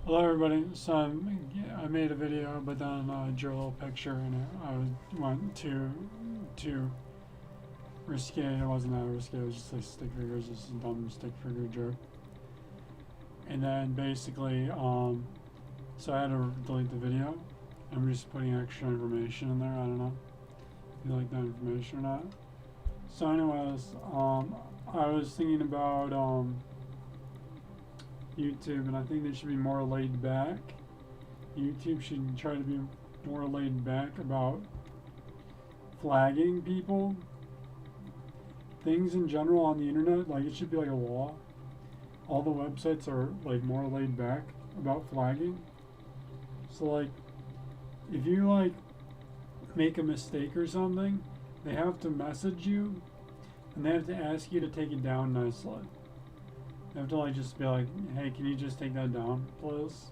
Hello everybody, so I made a video but then I drew a little picture and went too risque. It wasn't that risque, it was just like stick figures, just a dumb stick figure joke. And then basically, so I had to delete the video. I'm just putting extra information in there, I don't know if you like that information or not. So anyways, I was thinking about YouTube, and I think they should be more laid back. YouTube should try to be more laid back about flagging people. Things in general on the internet, like it should be like a law. All the websites are like more laid back about flagging. So like, if you like make a mistake or something, they have to message you, and they have to ask you to take it down nicely. You have to like just be like, hey, can you just take that down, please?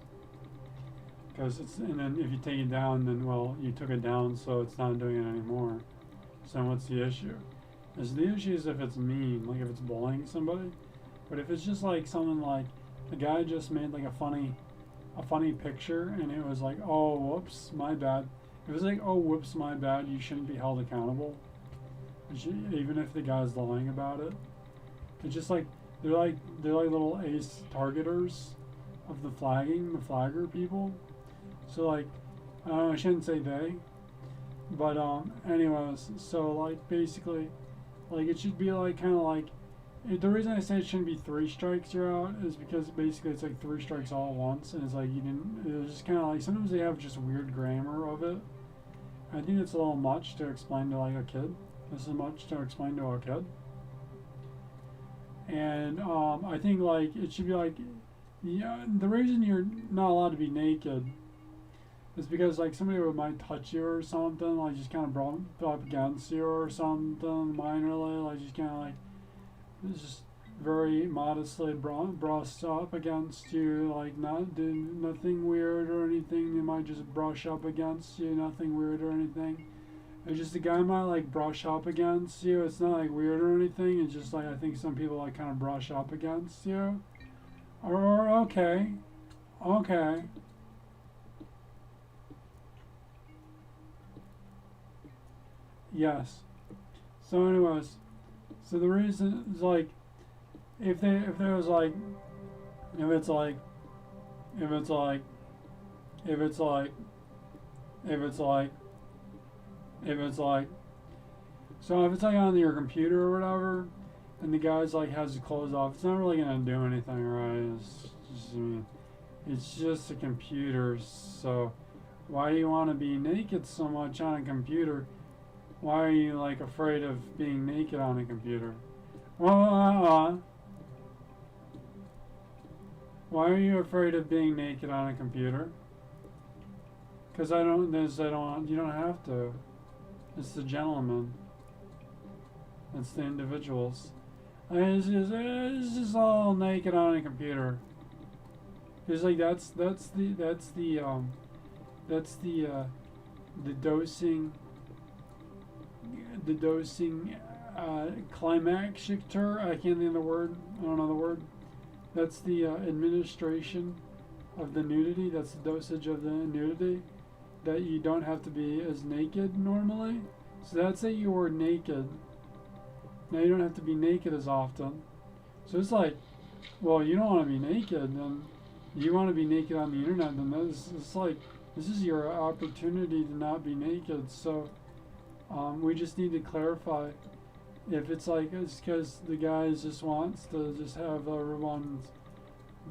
Because and then if you take it down, then well, you took it down, so it's not doing it anymore. So what's the issue? The issue is if it's mean, like if it's bullying somebody. But if it's just like someone like the guy just made like a funny picture, and it was like, oh whoops, my bad. It was like, oh whoops, my bad. You shouldn't be held accountable, even if the guy's lying about it. It's just like. They're like little ace targeters of the flagger people. So like, I shouldn't say they, but anyways, so like basically, like it should be like kind of like, the reason I say it shouldn't be 3 strikes you're out is because basically it's like 3 strikes all at once, and it's like you didn't. It's just kind of like sometimes they have just weird grammar of it. I think it's a little much to explain to like a kid. This is much to explain to a kid. And I think like it should be like, yeah, the reason you're not allowed to be naked is because like somebody might touch you or something, like just kind of brought up against you or something minorly, like just kind of like it's just very modestly brushed up against you, like not doing nothing weird or anything. They might just brush up against you, nothing weird or anything. It's just the guy might like brush up against you. It's not like weird or anything. It's just like I think some people like kind of brush up against you. Or okay. Yes. So anyways, so the reason is like if there was like if it's like if it's like if it's like if it's like if it's like so if it's like on your computer or whatever, and the guy's like has his clothes off, it's not really gonna do anything, right? It's just a computer. So why do you want to be naked so much on a computer? Why are you like afraid of being naked on a computer? Well, why are you afraid of being naked on a computer? Because I don't. You don't have to. It's the gentleman. It's the individuals. It's just all naked on a computer. It's like that's the dosing climactic term. I can't think of the word. I don't know the word. That's the administration of the nudity. That's the dosage of the nudity. That you don't have to be as naked normally. So that's that you were naked. Now you don't have to be naked as often. So it's like, well, you don't want to be naked, then you want to be naked on the internet, then it's like, this is your opportunity to not be naked. So we just need to clarify if it's like, it's because the guy just wants to just have everyone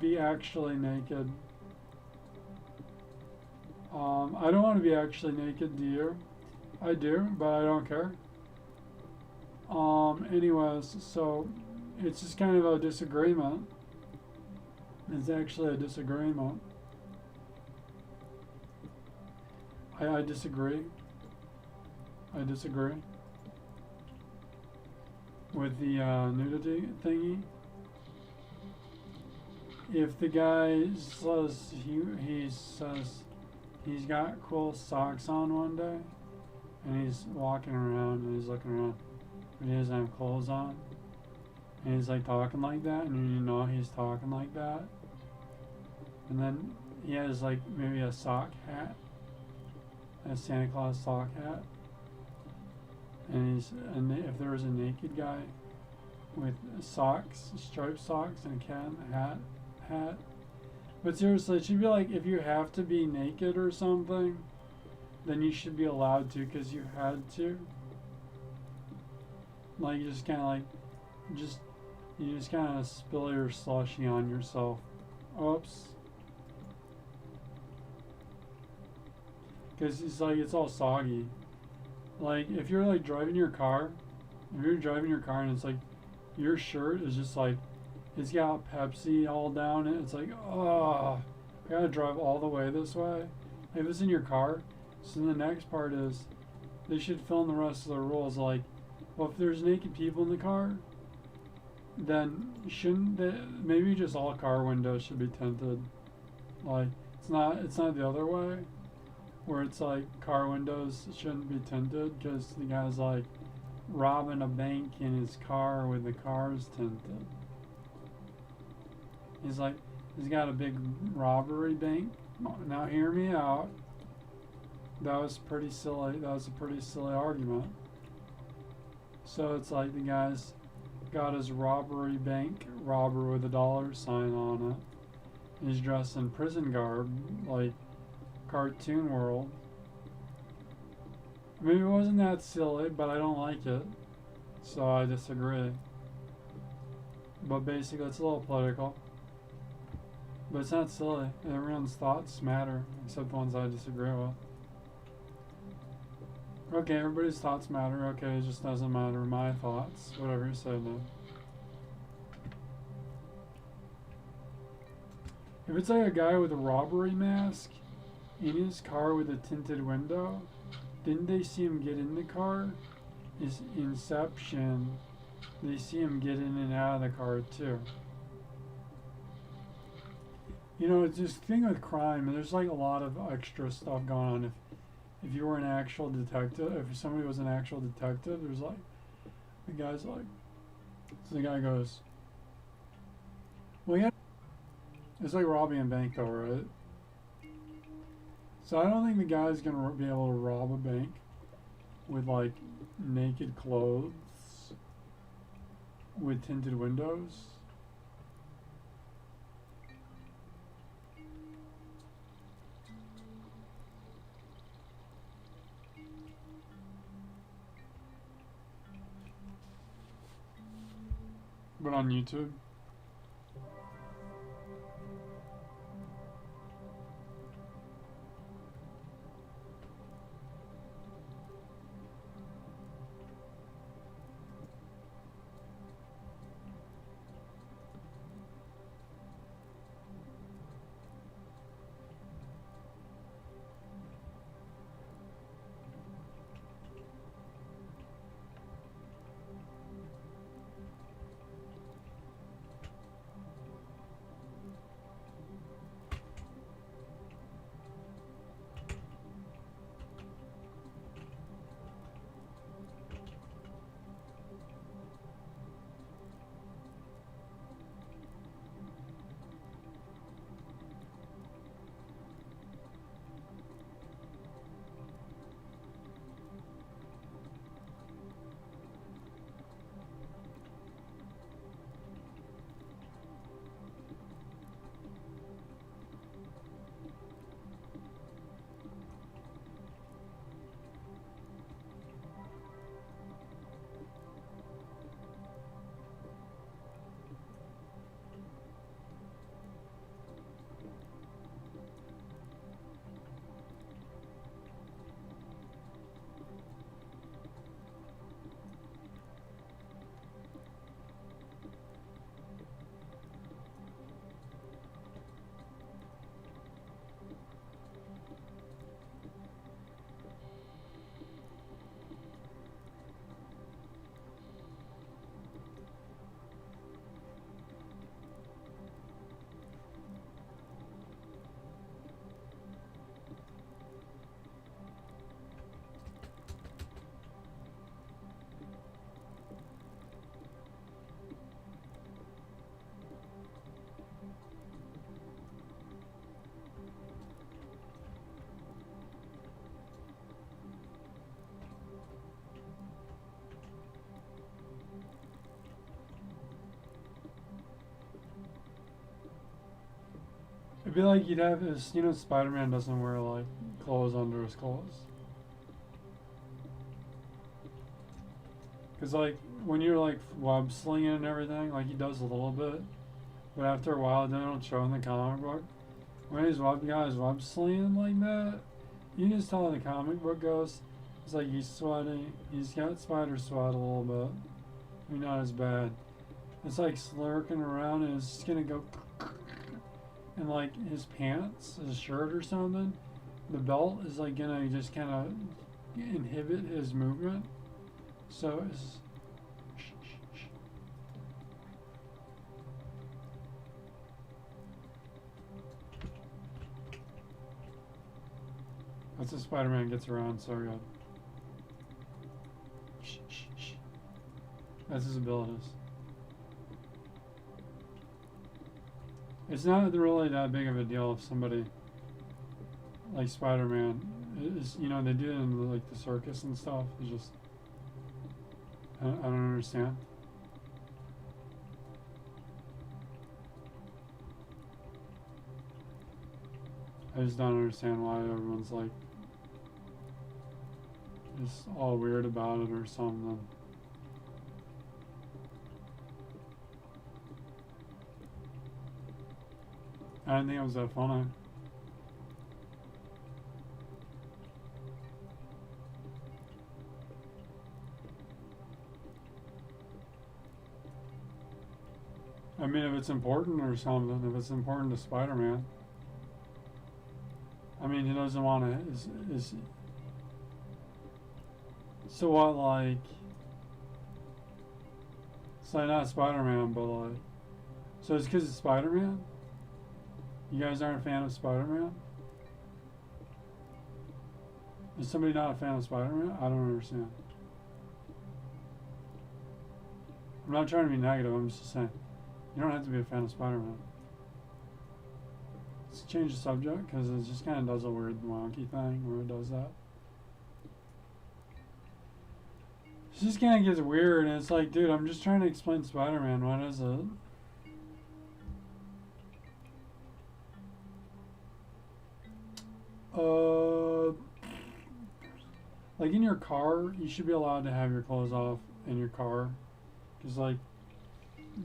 be actually naked. I don't want to be actually naked, do you? I do, but I don't care. Anyways, so it's just kind of a disagreement. It's actually a disagreement. I disagree. I disagree with the nudity thingy. If the guy says he says he's got cool socks on one day, and he's walking around and he's looking around, but he doesn't have clothes on, and he's like talking like that, and you know he's talking like that, and then he has like maybe a sock hat, a Santa Claus sock hat, and if there was a naked guy with socks, striped socks, and a cat in the hat. But seriously, it should be like if you have to be naked or something, then you should be allowed to because you had to. Like you just kind of you just kind of spill your slushy on yourself. Oops. Because it's like it's all soggy. Like if you're like driving your car, if you're driving your car and it's like your shirt is just like it's got Pepsi all down it. It's like, oh, I gotta drive all the way this way. If it's in your car, so the next part is they should fill in the rest of the rules. Like, well, if there's naked people in the car, then shouldn't they, maybe just all car windows should be tinted. Like, it's not the other way, where it's like car windows shouldn't be tinted because the guy's like robbing a bank in his car with the cars tinted. He's like, he's got a big robbery bank. Now hear me out. That was pretty silly. That was a pretty silly argument. So it's like the guy's got his robbery bank, robber with a dollar sign on it. He's dressed in prison garb, like cartoon world. Maybe it wasn't that silly, but I don't like it. So I disagree. But basically it's a little political. But it's not silly. Everyone's thoughts matter, except the ones I disagree with. Okay, everybody's thoughts matter. Okay, it just doesn't matter my thoughts. Whatever you say, no. If it's like a guy with a robbery mask in his car with a tinted window, didn't they see him get in the car? Is Inception. They see him get in and out of the car too. You know, it's this thing with crime, and there's like a lot of extra stuff going on. If you were an actual detective, if somebody was an actual detective, there's like, the guy's like, so the guy goes, well, yeah, it's like robbing a bank though, right? So I don't think the guy's gonna be able to rob a bank with like naked clothes with tinted windows. But on YouTube. It'd be like you'd have this, you know, Spider-Man doesn't wear like clothes under his clothes. Cause like when you're like web slinging and everything, like he does a little bit, but after a while they don't show in the comic book. When his guys web slinging like that, you can just tell in the comic book goes, it's like he's sweating, he's got spider sweat a little bit. I mean, not as bad. It's like slurking around and it's just gonna go and like his pants, his shirt or something, the belt is like gonna just kind of inhibit his movement. So it's that's how Spider-Man gets around so good. That's his abilities. It's not really that big of a deal if somebody like Spider-Man is, you know, they do it in like the circus and stuff. It's just I don't understand. I just don't understand why everyone's like just all weird about it or something. I didn't think it was that funny. I mean, if it's important or something, if it's important to Spider-Man. I mean, he doesn't want to, is so what, like, it's like not Spider-Man, but like, so it's because it's Spider-Man? You guys aren't a fan of Spider-Man? Is somebody not a fan of Spider-Man? I don't understand. I'm not trying to be negative, I'm just saying, you don't have to be a fan of Spider-Man. Let's change the subject, because it just kind of does a weird wonky thing where it does that. It just kind of gets weird, and it's like, dude, I'm just trying to explain Spider-Man. What is it? Like in your car, you should be allowed to have your clothes off in your car. Cause like,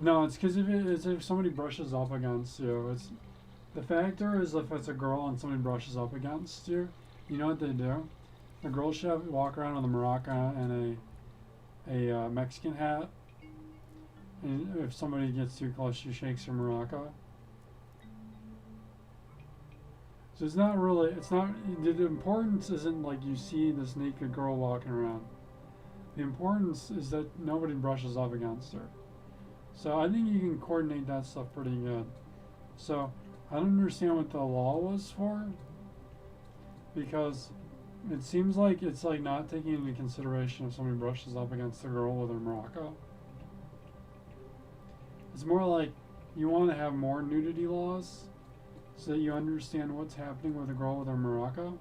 no, it's because if somebody brushes up against you, it's the factor is if it's a girl and somebody brushes up against you, you know what they do? The girl should walk around with a maraca and a Mexican hat, and if somebody gets too close, she shakes her maraca. So it's not really, the importance isn't like you see this naked girl walking around. The importance is that nobody brushes up against her. So I think you can coordinate that stuff pretty good. So I don't understand what the law was for, because it seems like it's like not taking into consideration if somebody brushes up against the girl with her maraca. It's more like you want to have more nudity laws so that you understand what's happening with a girl with her maraca.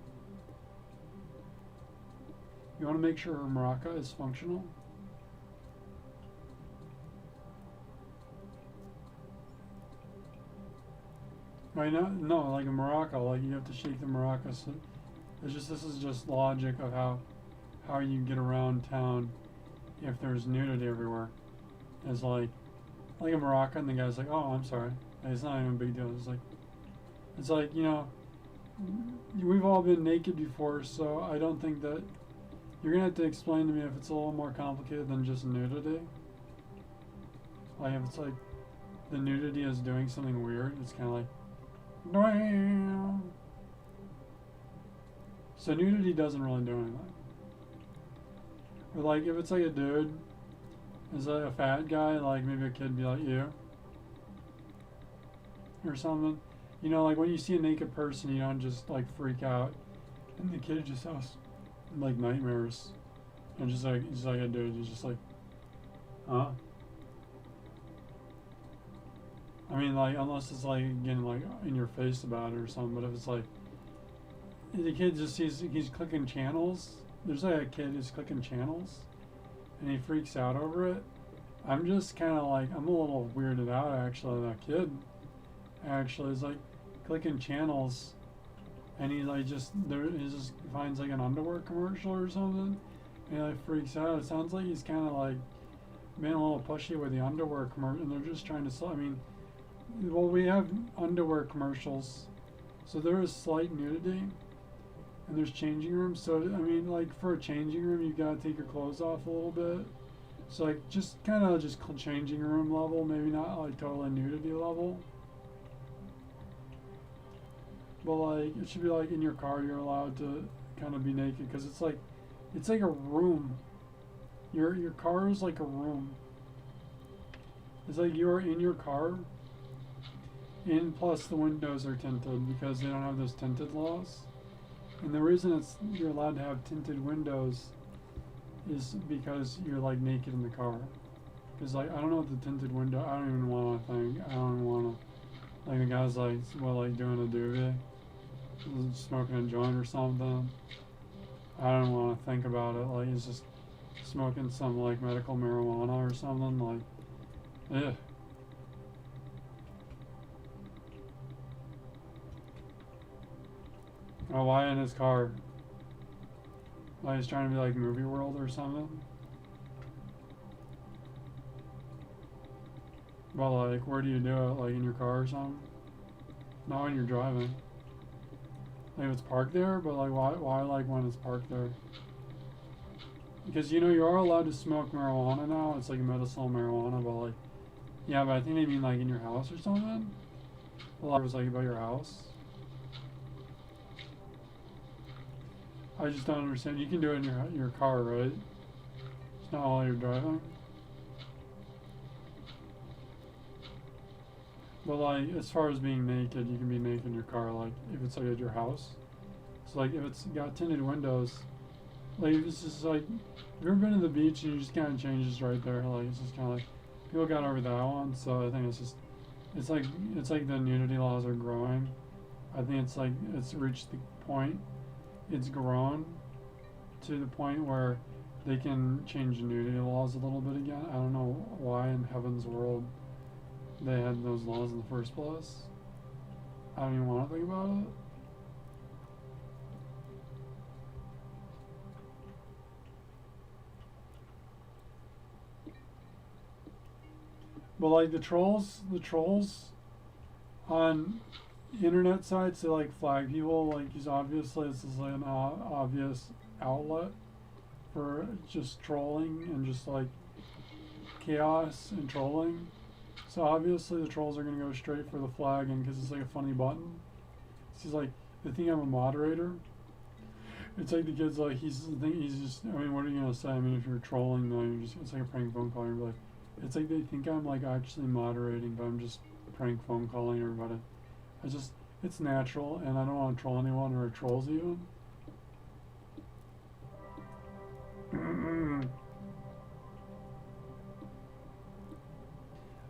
You want to make sure her maraca is functional. Right now, no, like a maraca, like you have to shake the maraca. So this is just logic of how you get around town if there's nudity everywhere. It's like a maraca, and the guy's like, oh, I'm sorry. It's not even a big deal. It's like, you know, we've all been naked before, so I don't think that you're gonna have to explain to me if it's a little more complicated than just nudity. Like if it's like the nudity is doing something weird, it's kind of like, Dwam. So nudity doesn't really do anything. But like if it's like a dude, is like a fat guy, like maybe a kid be like you or something. You know, like when you see a naked person, you don't just like freak out, and the kid just has like nightmares, and just like he's like a dude, he's just like, huh? I mean, like unless it's like getting like in your face about it or something. But if it's like the kid just sees he's clicking channels, there's like a kid who's clicking channels, and he freaks out over it. I'm just kind of like I'm a little weirded out actually. That kid actually is like, clicking channels, and he like just finds like an underwear commercial or something, and he like freaks out. It sounds like he's kind of like being a little pushy with the underwear commercial, and they're just trying to sell. I mean, well, we have underwear commercials, so there is slight nudity, and there's changing rooms. So I mean, like for a changing room, you gotta take your clothes off a little bit. So like just kind of just changing room level, maybe not like totally nudity level. But like it should be like in your car, you're allowed to kind of be naked because it's like a room. Your car is like a room. It's like you're in your car, and plus the windows are tinted because they don't have those tinted laws. And the reason you're allowed to have tinted windows is because you're like naked in the car. Because like I don't know what the tinted window. I don't even want to think. I don't even want to. Like the guy's like doing a doobie, smoking a joint or something. I don't want to think about it. Like he's just smoking some like medical marijuana or something. Like, ugh. Oh, why in his car? Like he's trying to be like movie world or something. Well, like where do you do it? Like in your car or something? Not when you're driving. Like if it's parked there, but like why like when it's parked there? Because you know you are allowed to smoke marijuana now. It's like medicinal marijuana, but like yeah, but I think they mean like in your house or something. Well, it was like about your house. I just don't understand. You can do it in your car, right? It's not while you're driving. But like, as far as being naked, you can be naked in your car. Like, if it's like at your house. So like, if it's got tinted windows, like it's just like, have you ever been to the beach and you just kind of changes right there? Like it's just kind of like people got over that one. So I think it's like the nudity laws are growing. I think it's reached the point. It's grown to the point where they can change nudity laws a little bit again. I don't know why in heaven's world they had those laws in the first place. I don't even want to think about it. But like the trolls on internet sites, they like flag people. Like he's obviously this is like an obvious outlet for just trolling and just like chaos and trolling. So obviously the trolls are gonna go straight for the flagging because it's like a funny button. He's like, they think I'm a moderator. It's like the kid's like he's just. I mean, what are you gonna say? I mean, if you're trolling, though, you're just it's like a prank phone call. You're like, it's like they think I'm like actually moderating, but I'm just prank phone calling everybody. It's natural, and I don't want to troll anyone or trolls even.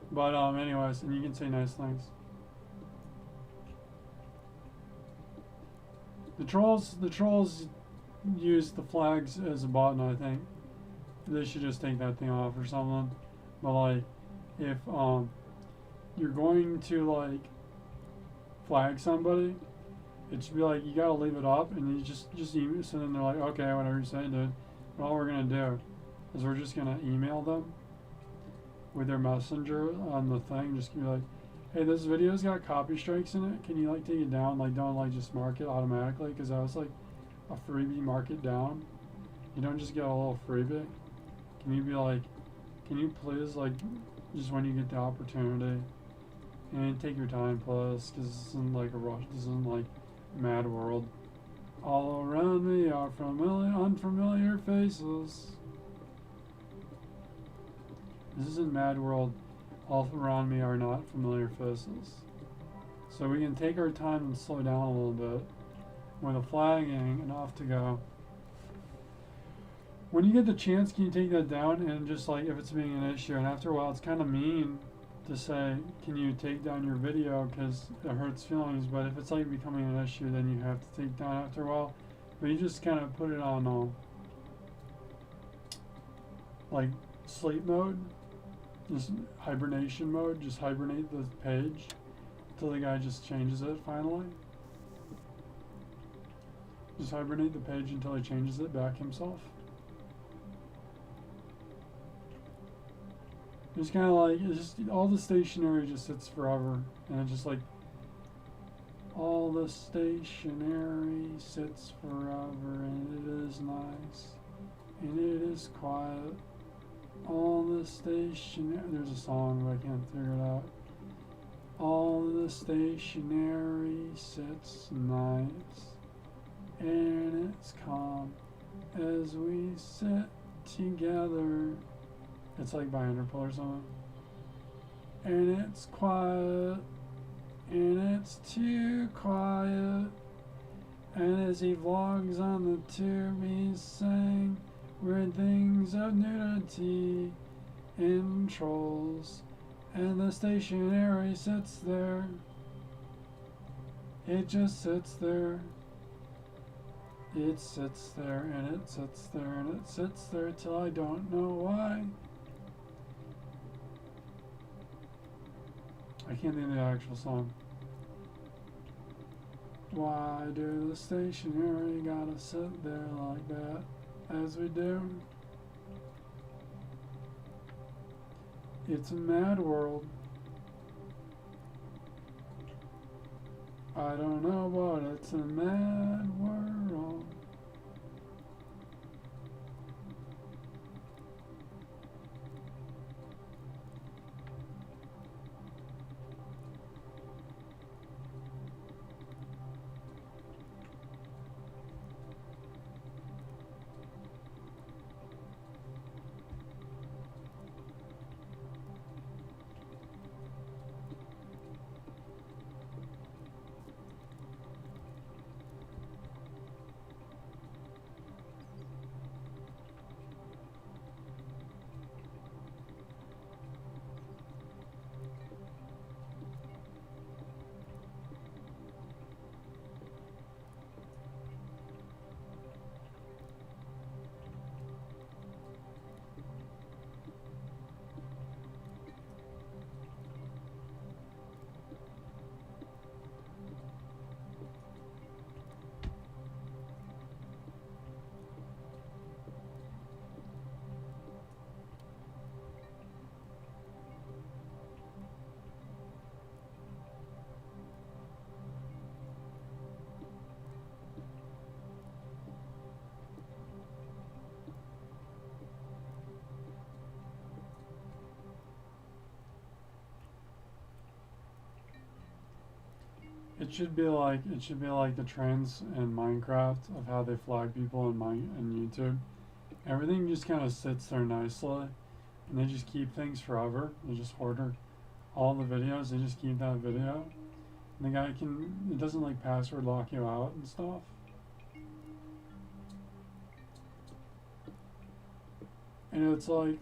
But anyways, and you can say nice things. The trolls use the flags as a button. I think they should just take that thing off or something. But like, if you're going to like flag somebody, it should be like you gotta leave it up, and you just email. So then they're like, okay, whatever you say, dude. But all we're gonna do is we're just gonna email them with their messenger on the thing. Just be like, hey, this video's got copy strikes in it. Can you like take it down? Like don't like just mark it automatically because that was like a freebie. Mark it down. You don't just get a little freebie. Can you be like, can you please like just when you get the opportunity and take your time, please, because this isn't like a rush. This isn't like Mad World. All around me are unfamiliar faces. This isn't Mad World. All around me are not familiar faces. So we can take our time and slow down a little bit with the flagging and off to go. When you get the chance, can you take that down and just like if it's being an issue, and after a while it's kind of mean to say, can you take down your video because it hurts feelings, but if it's like becoming an issue, then you have to take down after a while. But you just kind of put it on like sleep mode, just hibernation mode, just hibernate the page, Till the guy just changes it finally. Just hibernate the page until he changes it back himself. It's kind of like, it's just, all the stationery just sits forever. And it's just like, all the stationery sits forever, and it is nice, and it is quiet. All the stationery, there's a song, but I can't figure it out. All the stationery sits nice, and it's calm as we sit together. It's like by Interpol or something. And it's quiet, and it's too quiet. And as he vlogs on the tube, he's saying weird things of nudity and trolls. And the stationery sits there. It just sits there. It sits there, and it sits there, and it sits there till I don't know why. I can't think of the actual song. Why do the stationery gotta sit there like that, as we do? It's a mad world. I don't know, but it's a mad world. It should be like the trends in Minecraft of how they flag people in YouTube. Everything just kind of sits there nicely, and they just keep things forever. They just order all the videos. They just keep that video. And the guy it doesn't like password lock you out and stuff. And it's like,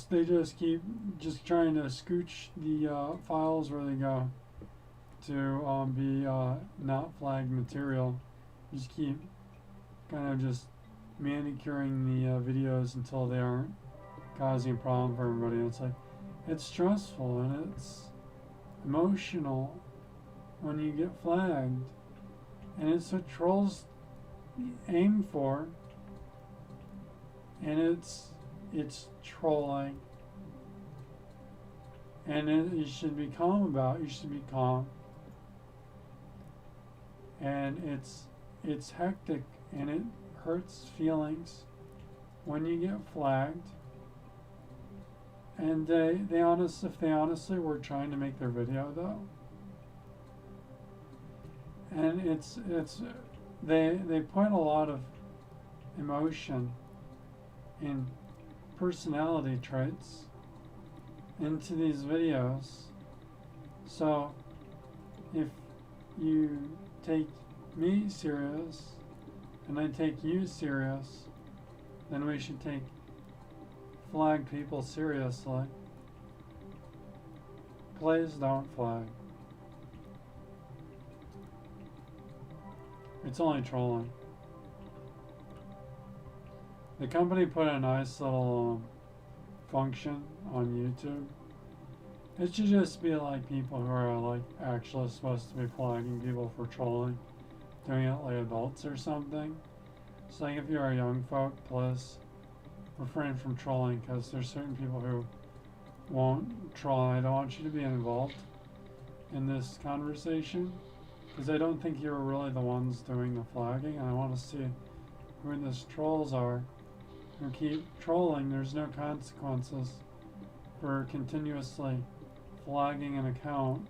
they just keep trying to scooch the files where they go to be not flagged material. Just keep kind of just manicuring the videos until they aren't causing a problem for everybody. It's like, it's stressful and it's emotional when you get flagged, and it's what trolls aim for, and it's trolling, and you should be calm about it. You should be calm, and it's hectic, and it hurts feelings when you get flagged. And if they honestly were trying to make their video though, and they put a lot of emotion in personality traits into these videos. So if you take me serious and I take you serious, then we should take flag people seriously. Please don't flag. It's only trolling. The company put a nice little function on YouTube It should just be like people who are like actually supposed to be flagging people for trolling, doing it like adults or something. So like if you're a young folk, please refrain from trolling because there's certain people who won't troll. I don't want you to be involved in this conversation because I don't think you're really the ones doing the flagging. I want to see who these trolls are who keep trolling. There's no consequences for continuously flagging an account.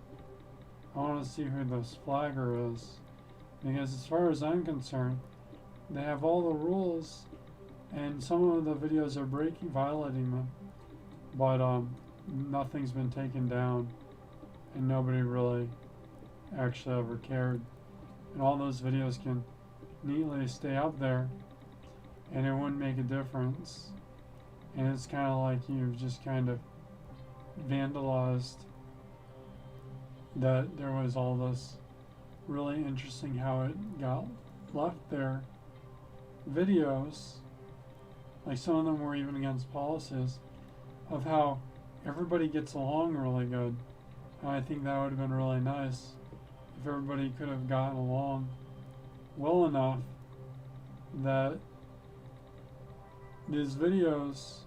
I want to see who this flagger is because as far as I'm concerned, they have all the rules and some of the videos are violating them, but nothing's been taken down and nobody really actually ever cared. And all those videos can neatly stay up there and it wouldn't make a difference. And it's kind of like you've just kind of vandalized that there was all this really interesting how it got left there videos, like some of them were even against policies of how everybody gets along really good. And I think that would have been really nice if everybody could have gotten along well enough that these videos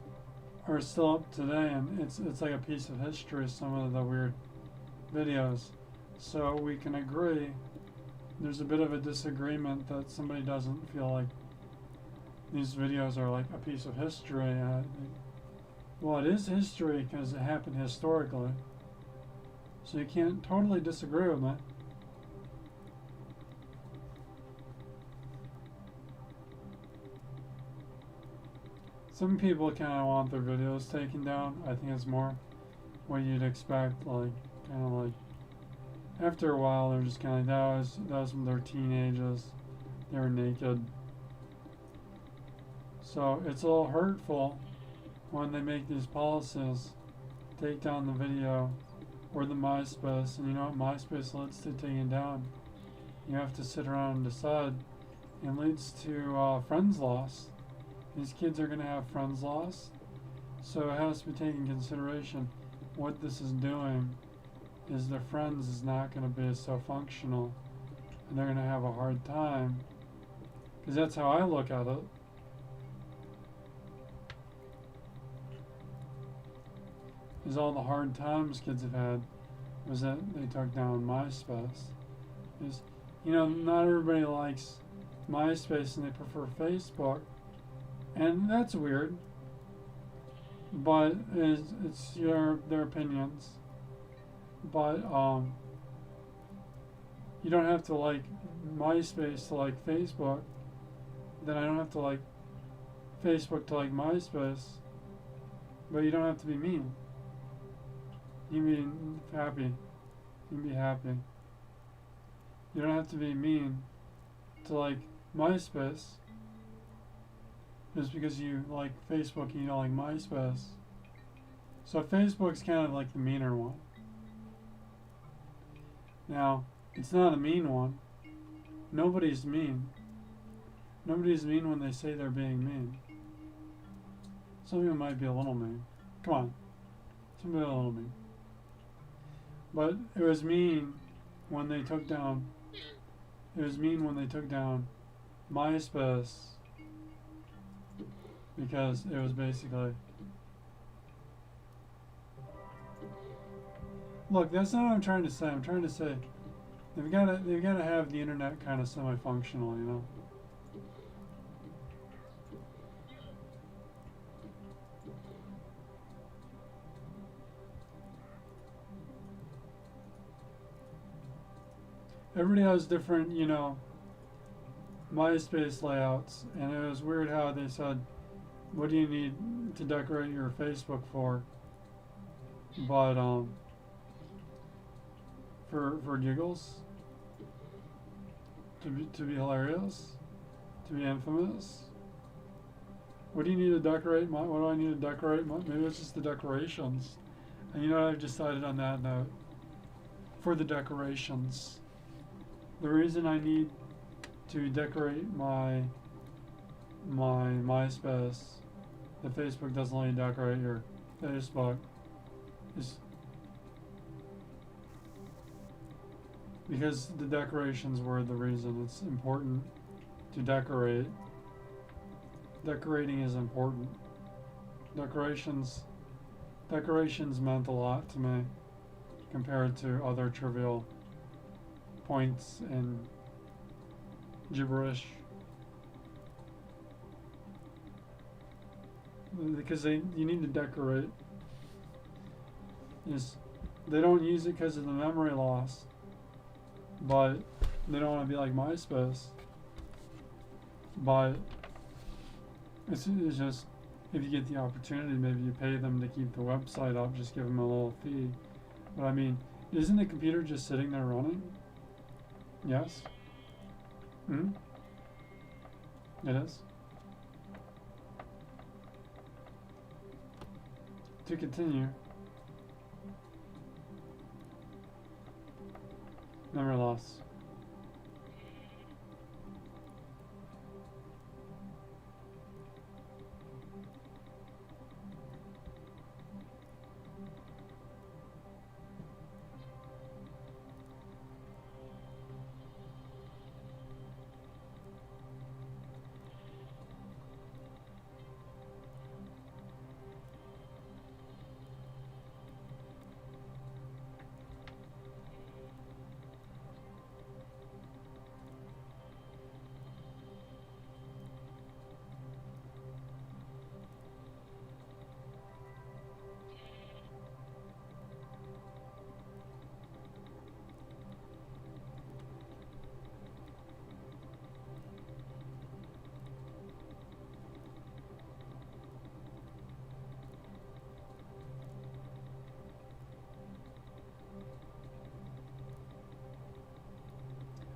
are still up today, and it's like a piece of history, some of the weird videos. So we can agree there's a bit of a disagreement that somebody doesn't feel like these videos are like a piece of history. Well, it is history because it happened historically. So you can't totally disagree with me. Some people kind of want their videos taken down. I think it's more what you'd expect, like kind of like after a while they're just kind of like that was when they're teenagers, they were naked. So it's a little hurtful when they make these policies, take down the video or the MySpace, and you know what MySpace leads to taking down. You have to sit around and decide, and leads to friends lost. These kids are going to have friends lost, so it has to be taken into consideration. What this is doing is their friends is not going to be so functional, and they're going to have a hard time, because that's how I look at it. Is all the hard times kids have had was that they took down MySpace. Is, you know, not everybody likes MySpace and they prefer Facebook, and that's weird. But it's their opinions. But you don't have to like MySpace to like Facebook. Then I don't have to like Facebook to like MySpace. But you don't have to be mean. You mean happy. You can be happy. You don't have to be mean to like MySpace. Just because you like Facebook and you don't like MySpace. So Facebook's kind of like the meaner one. Now, it's not a mean one. Nobody's mean. Nobody's mean when they say they're being mean. Some people might be a little mean. Come on. Some people are a little mean. But it was mean when they took down MySpace, because it was basically, look, that's not what I'm trying to say. I'm trying to say they've got to have the internet kind of semi-functional, you know. Everybody has different, you know, MySpace layouts, and it was weird how they said, what do you need to decorate your Facebook for? But for giggles, to be hilarious, to be infamous. What do you need to decorate what do I need to decorate maybe it's just the decorations. And you know what I've decided on that note? For the decorations. The reason I need to decorate my MySpace, the Facebook doesn't let you decorate your Facebook, is Because the decorations were the reason. It's important to decorate. Decorating is important. Decorations meant a lot to me compared to other trivial points and gibberish. Because you need to decorate. They don't use it because of the memory loss, but they don't want to be like MySpace. But it's just, if you get the opportunity, maybe you pay them to keep the website up, just give them a little fee. But I mean, isn't the computer just sitting there running? Yes? It is? To continue. Memory loss.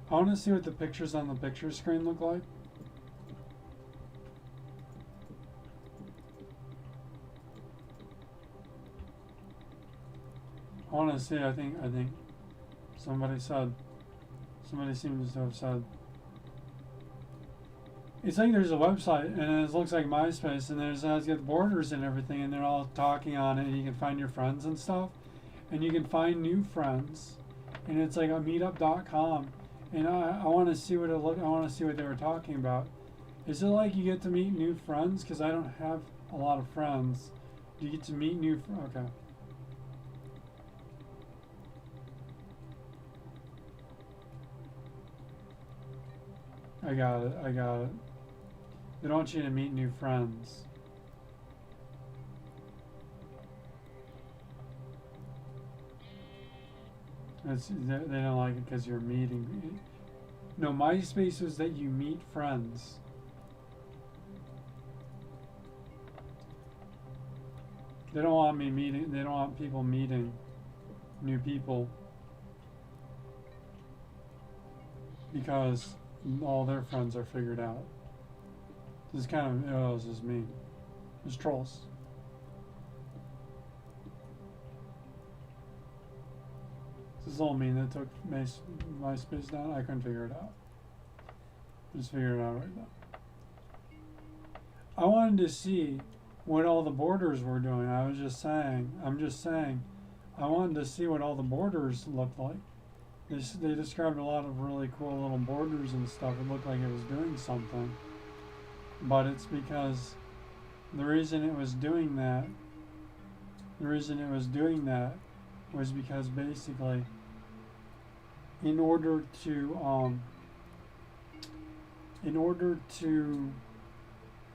I want to see what the pictures on the picture screen look like. I want to see, I think somebody seems to have said, it's like there's a website and it looks like MySpace and it's got borders and everything and they're all talking on it and you can find your friends and stuff and you can find new friends and it's like a meetup.com. And I want to see what I want to see what they were talking about. Is it like you get to meet new friends? Because I don't have a lot of friends. Do you get to meet new friends? Okay. I got it. They don't want you to meet new friends. They don't like it because you're meeting. No, MySpace was that you meet friends. They don't want me meeting. They don't want people meeting new people because all their friends are figured out. This is kind of this is mean. It's trolls. This is all mean. That took MySpace down. I couldn't figure it out. Just figure it out right now. I wanted to see what all the borders were doing. I'm just saying. I wanted to see what all the borders looked like. They described a lot of really cool little borders and stuff. It looked like it was doing something. But it's because the reason it was doing that was because basically in order to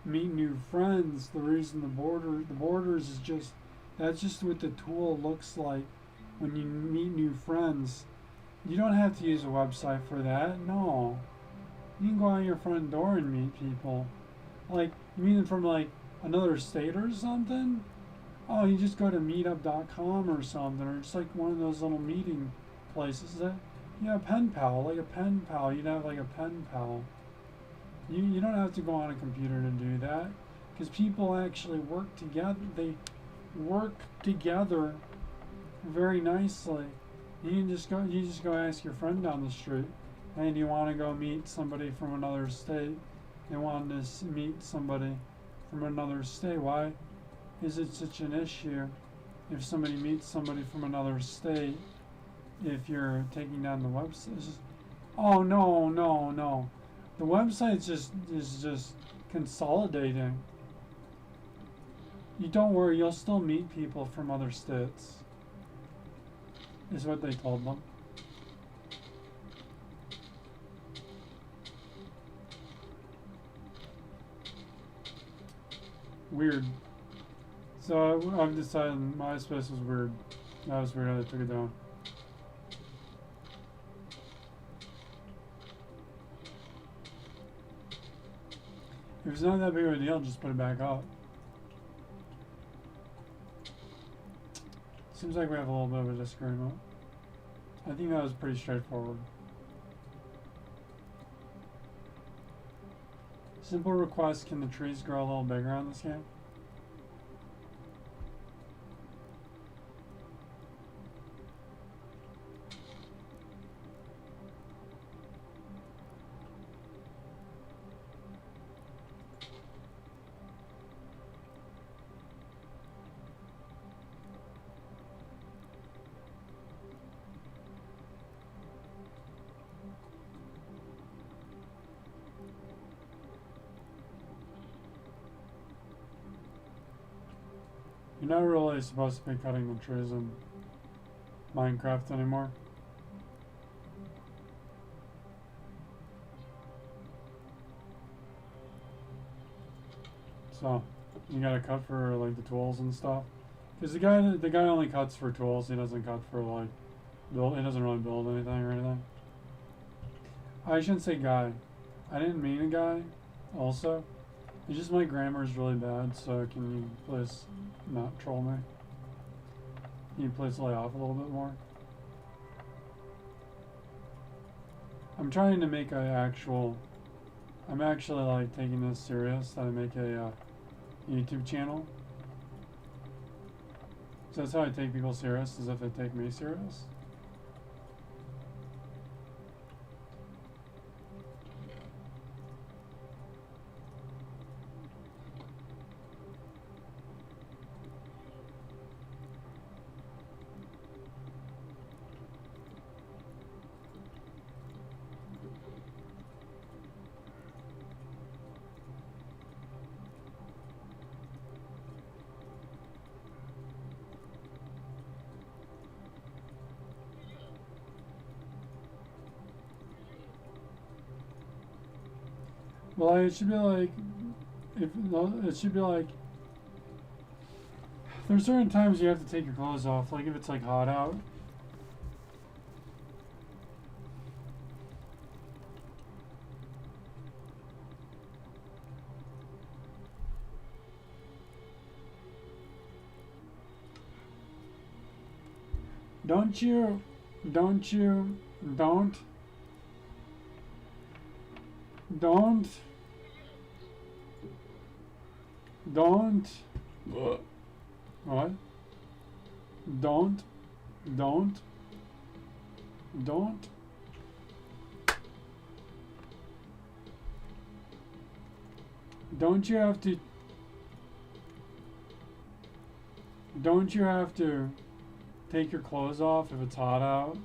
meet new friends, the reason the borders is just, that's just what the tool looks like when you meet new friends. You don't have to use a website for that. No, you can go out your front door and meet people. Like, you mean from like another state or something? Oh, you just go to meetup.com or something, or just like one of those little meeting places that, yeah, pen pal, like a pen pal. You'd have like a pen pal. You don't have to go on a computer to do that, because people actually work together. They work together very nicely. You just go ask your friend down the street, hey, do you want to go meet somebody from another state? They want to meet somebody from another state. Why is it such an issue if somebody meets somebody from another state if you're taking down the website. Oh no, no, no. The website is just consolidating. You don't worry, you'll still meet people from other states. Is what they told them. Weird. So I've decided MySpace was weird. That was weird how they took it down. If it's not that big of a deal, just put it back up. Seems like we have a little bit of a disagreement. I think that was pretty straightforward. Simple request, can the trees grow a little bigger on this game? You're not really supposed to be cutting the trees in Minecraft anymore. So, you gotta cut for like the tools and stuff. Because the guy only cuts for tools, he doesn't cut for like, he doesn't really build anything or anything. I shouldn't say guy. I didn't mean a guy, also. It's just my grammar is really bad, so can you please not troll me? Can you please lay off a little bit more? I'm trying to make I'm actually like taking this serious, that I make a YouTube channel. So that's how I take people serious, as if they take me serious. Well, it should be like, it should be like, there's certain times you have to take your clothes off, like if it's like hot out. Don't you, don't, what? Don't you have to, don't you have to take your clothes off if it's hot out?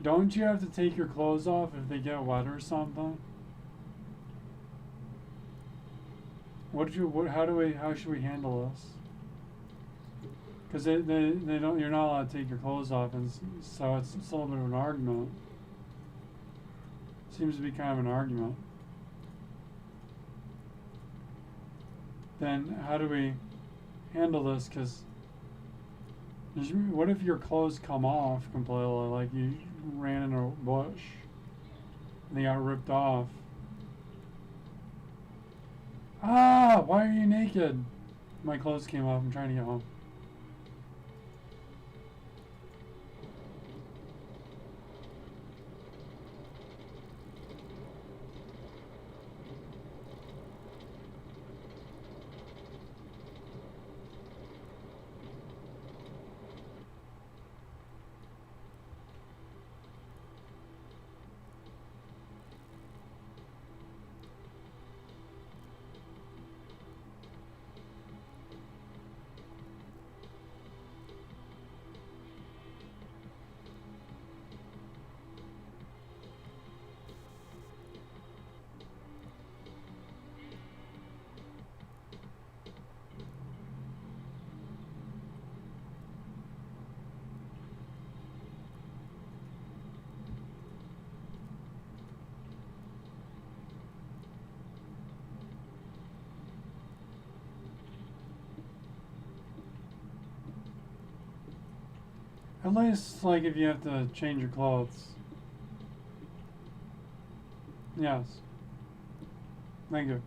Don't you have to take your clothes off if they get wet or something? How should we handle this? Because they don't, you're not allowed to take your clothes off, and so it's a little bit of an argument. Seems to be kind of an argument. Then how do we handle this? Because what if your clothes come off completely, like you ran in a bush and they got ripped off? Ah, why are you naked? My clothes came off, I'm trying to get home. At least, like, if you have to change your clothes. Yes. Thank you.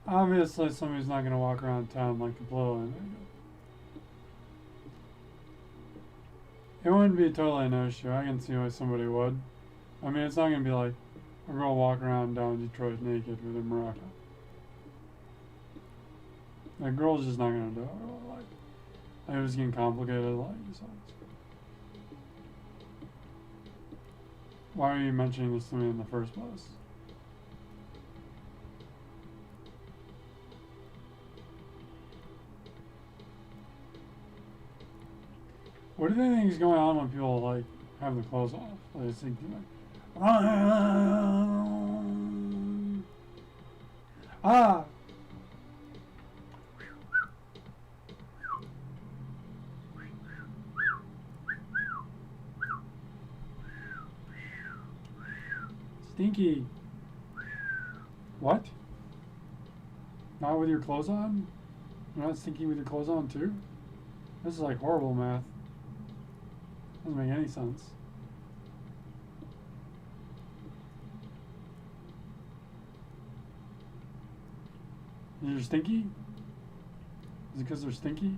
Obviously, somebody's not going to walk around town like a blow-in. It wouldn't be totally no issue. I can see why somebody would. I mean, it's not going to be like a girl walking around down Detroit naked with a maraca. A girl's just not going to do it. Like, it was getting complicated. Like, so. Why are you mentioning this to me in the first place? What do they think is going on when people like have their clothes off? They just think like, ah. Stinky. What? Not with your clothes on? You're not stinky with your clothes on too? This is like horrible math. Doesn't make any sense. You're stinky? Is it because they're stinky?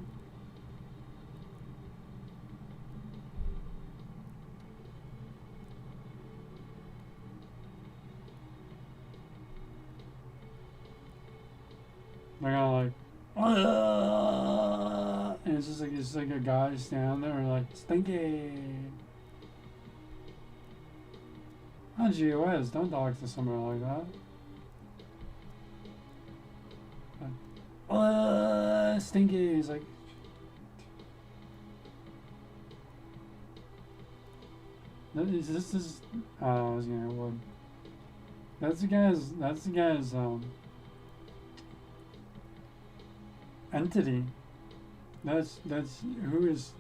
They're kind of like, and it's just like a guy standing there like, stinky. Oh, gee whiz, don't talk to somebody like that. Stinky. He's like, this is, I was gonna wood. That's the guy's, entity. That's who is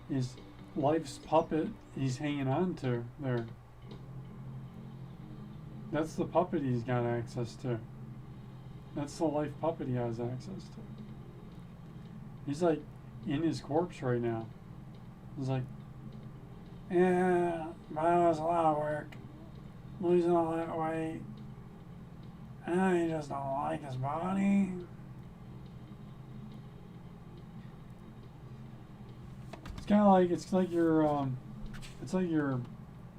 his life's puppet he's hanging on to there. That's the puppet he's got access to. That's the life puppet he has access to. He's like in his corpse right now. He's like, yeah, but that was a lot of work. Losing all that weight. And he just don't like his body. It's kind of like,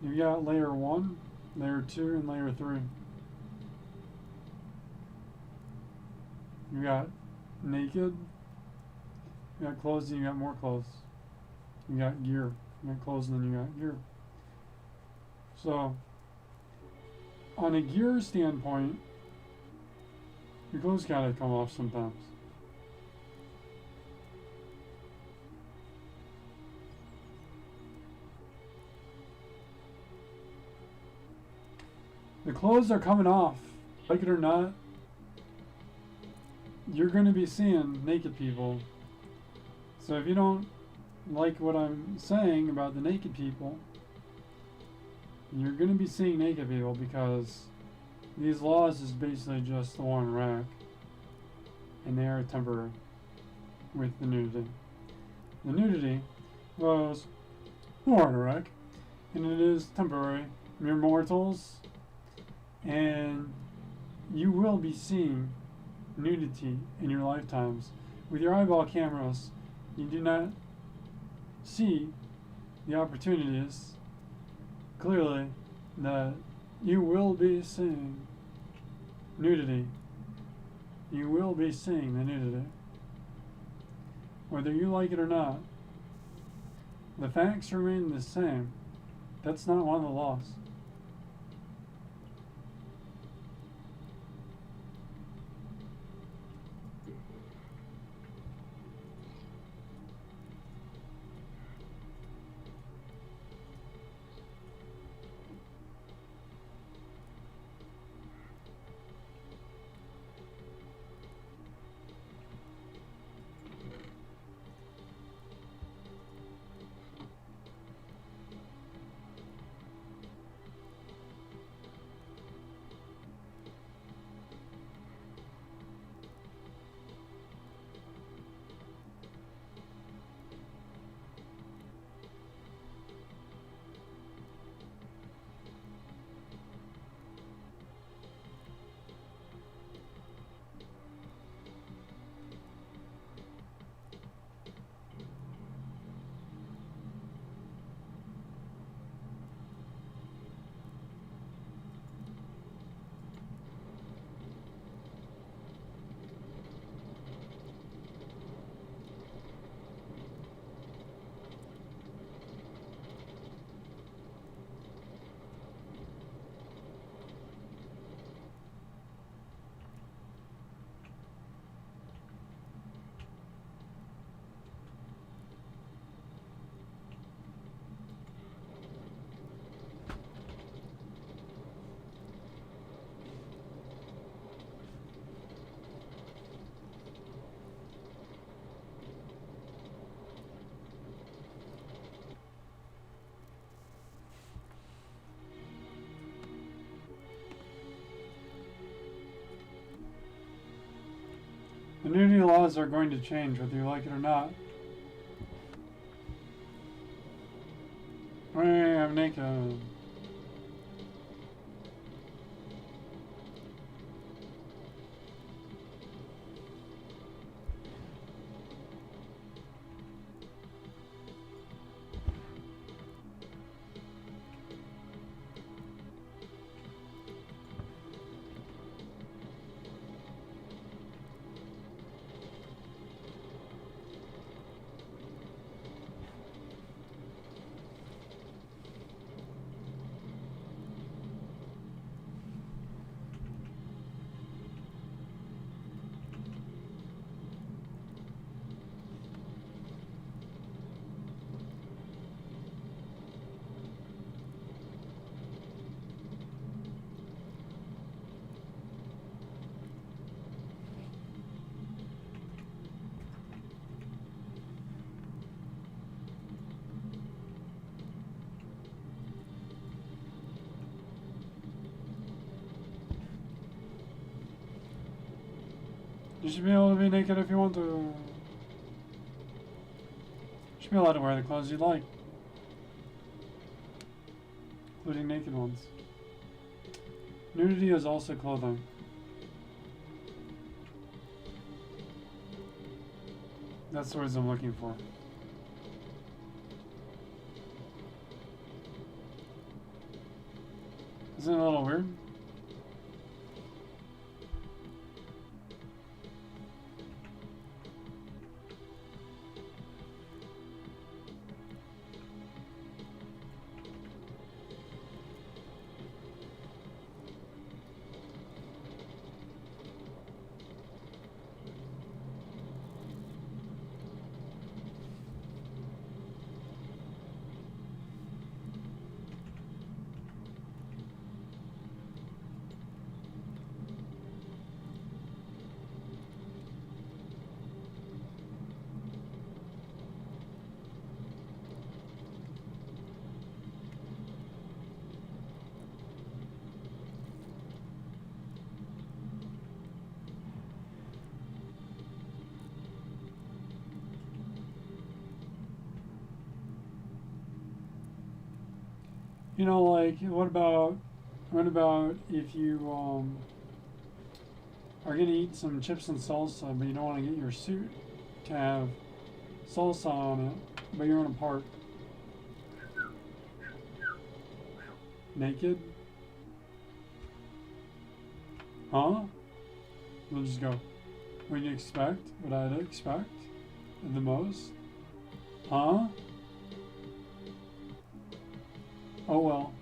you got layer 1, layer 2, and layer 3. You got naked, you got clothes, and you got more clothes. You got gear. You got clothes, and then you got gear. So, on a gear standpoint, your clothes gotta come off sometimes. The clothes are coming off, like it or not. You're going to be seeing naked people. So if you don't like what I'm saying about the naked people, you're going to be seeing naked people because these laws is basically just the war in Iraq, and they are temporary with the nudity. The nudity was war in Iraq, and it is temporary. Mere mortals. And you will be seeing nudity in your lifetimes. With your eyeball cameras, you do not see the opportunities clearly that you will be seeing nudity. You will be seeing the nudity. Whether you like it or not, the facts remain the same. That's not one of the laws. The nudity laws are going to change whether you like it or not. Hey, I'm naked. You should be able to be naked if you want to. You should be allowed to wear the clothes you like, including naked ones. Nudity is also clothing. That's the words I'm looking for. Isn't it a little weird? You know, like, what about if you are gonna eat some chips and salsa, but you don't want to get your suit to have salsa on it, but you're in a park, naked? Huh? We'll just go. What do you expect? What I'd expect? At the most? Huh? Oh well.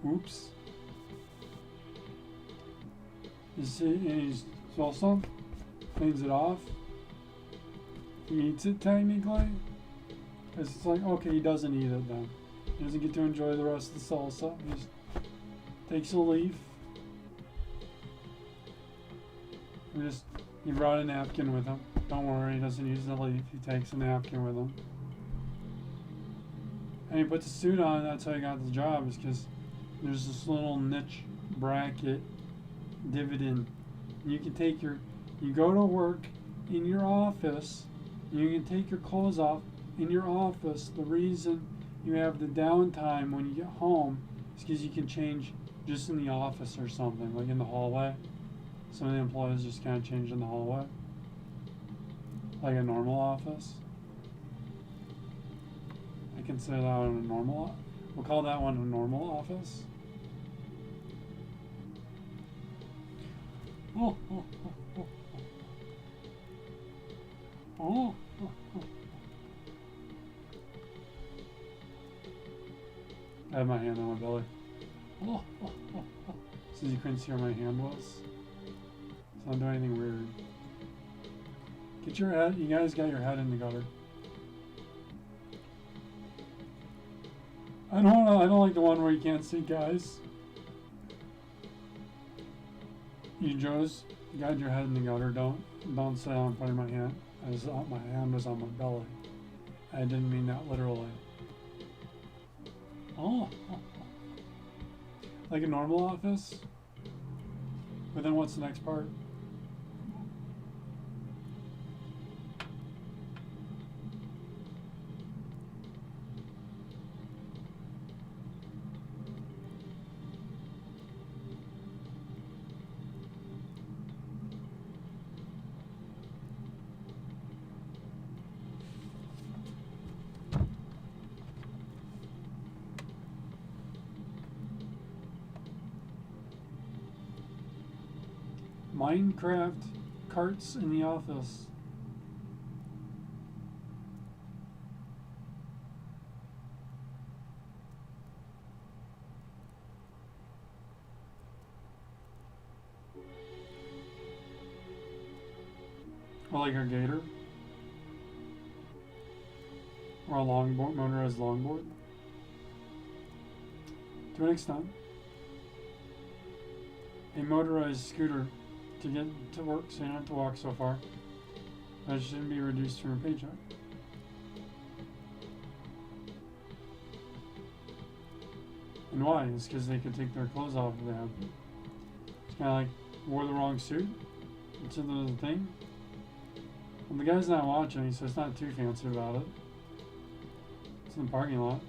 Oops. You see, and he's salsa, cleans it off. He eats it technically. It's like, okay, he doesn't eat it then. He doesn't get to enjoy the rest of the salsa. He just takes a leaf. He brought a napkin with him. Don't worry, he doesn't use the leaf. He takes a napkin with him. And he puts a suit on, that's how he got the job, is because there's this little niche bracket dividend. You can take you go to work in your office, you can take your clothes off in your office. The reason you have the downtime when you get home is because you can change just in the office or something, like in the hallway. Some of the employees just kind of change in the hallway, like a normal office. I consider that one a normal. We'll call that one a normal office. Oh, oh, oh, oh, oh, oh, oh, oh. I have my hand on my belly. Oh, oh, oh, oh. So you couldn't see where my hand was. So I'm doing anything weird. Get your head. You guys got your head in the gutter. I don't like the one where you can't see, guys. You Joes, you got your head in the gutter. Don't say I'm putting my hand. My hand was on my belly. I didn't mean that literally. Oh, like a normal office. But then what's the next part? Minecraft carts in the office. Or like a gator. Or a longboard, motorized longboard. To an extent. A motorized scooter to get to work so you don't have to walk so far. That shouldn't be reduced from your paycheck. And why? It's because they could take their clothes off if they have to. It's kind of like, wore the wrong suit. It's another thing. And the guy's not watching, so it's not too fancy about it. It's in the parking lot.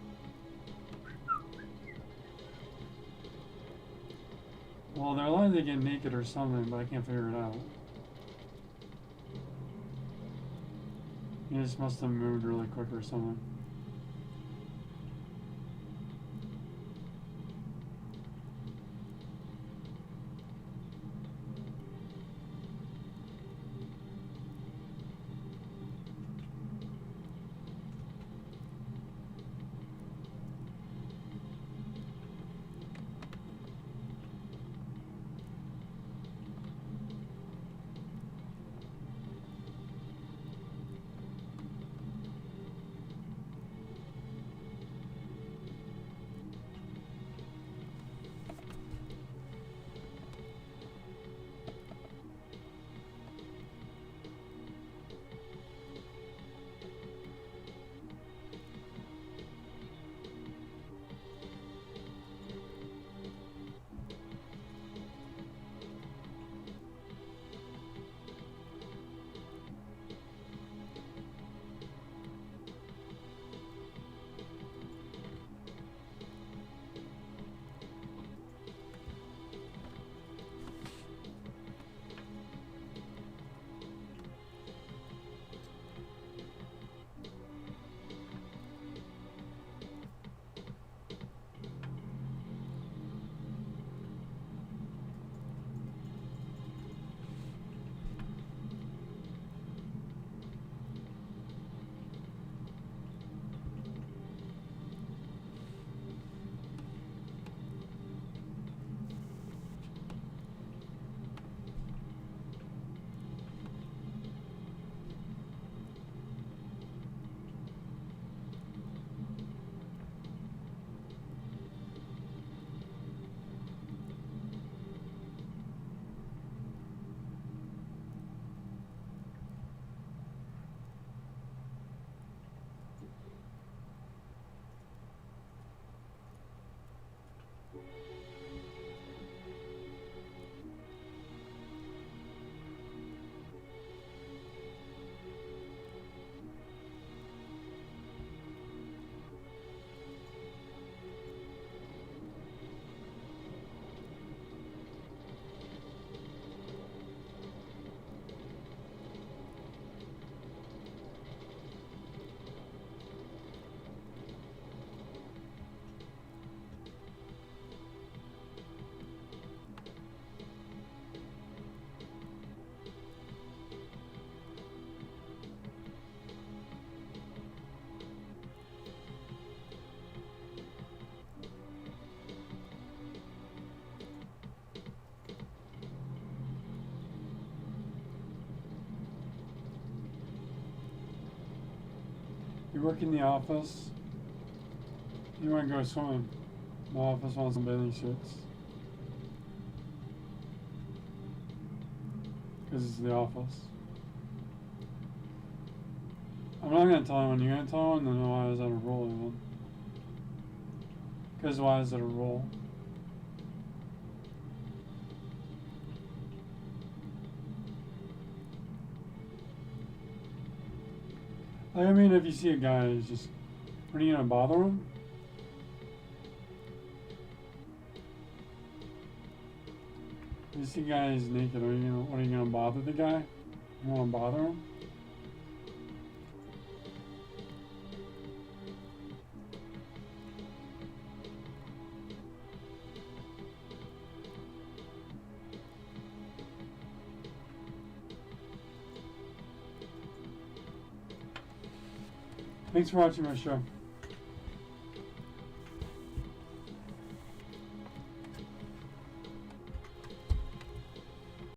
Well, they're allowed to get naked or something, but I can't figure it out. He just must have moved really quick or something. You work in the office, you want to go swimming. The office wants some bathing suits. Because it's the office. I'm not going to tell anyone. You're going to tell anyone, then why is that a rule even? Because why is it a rule? Like, I mean, if you see a guy who's just, are you going to bother him? If you see a guy who's naked, what are you going to bother the guy? You want to bother him? Thanks for watching my show.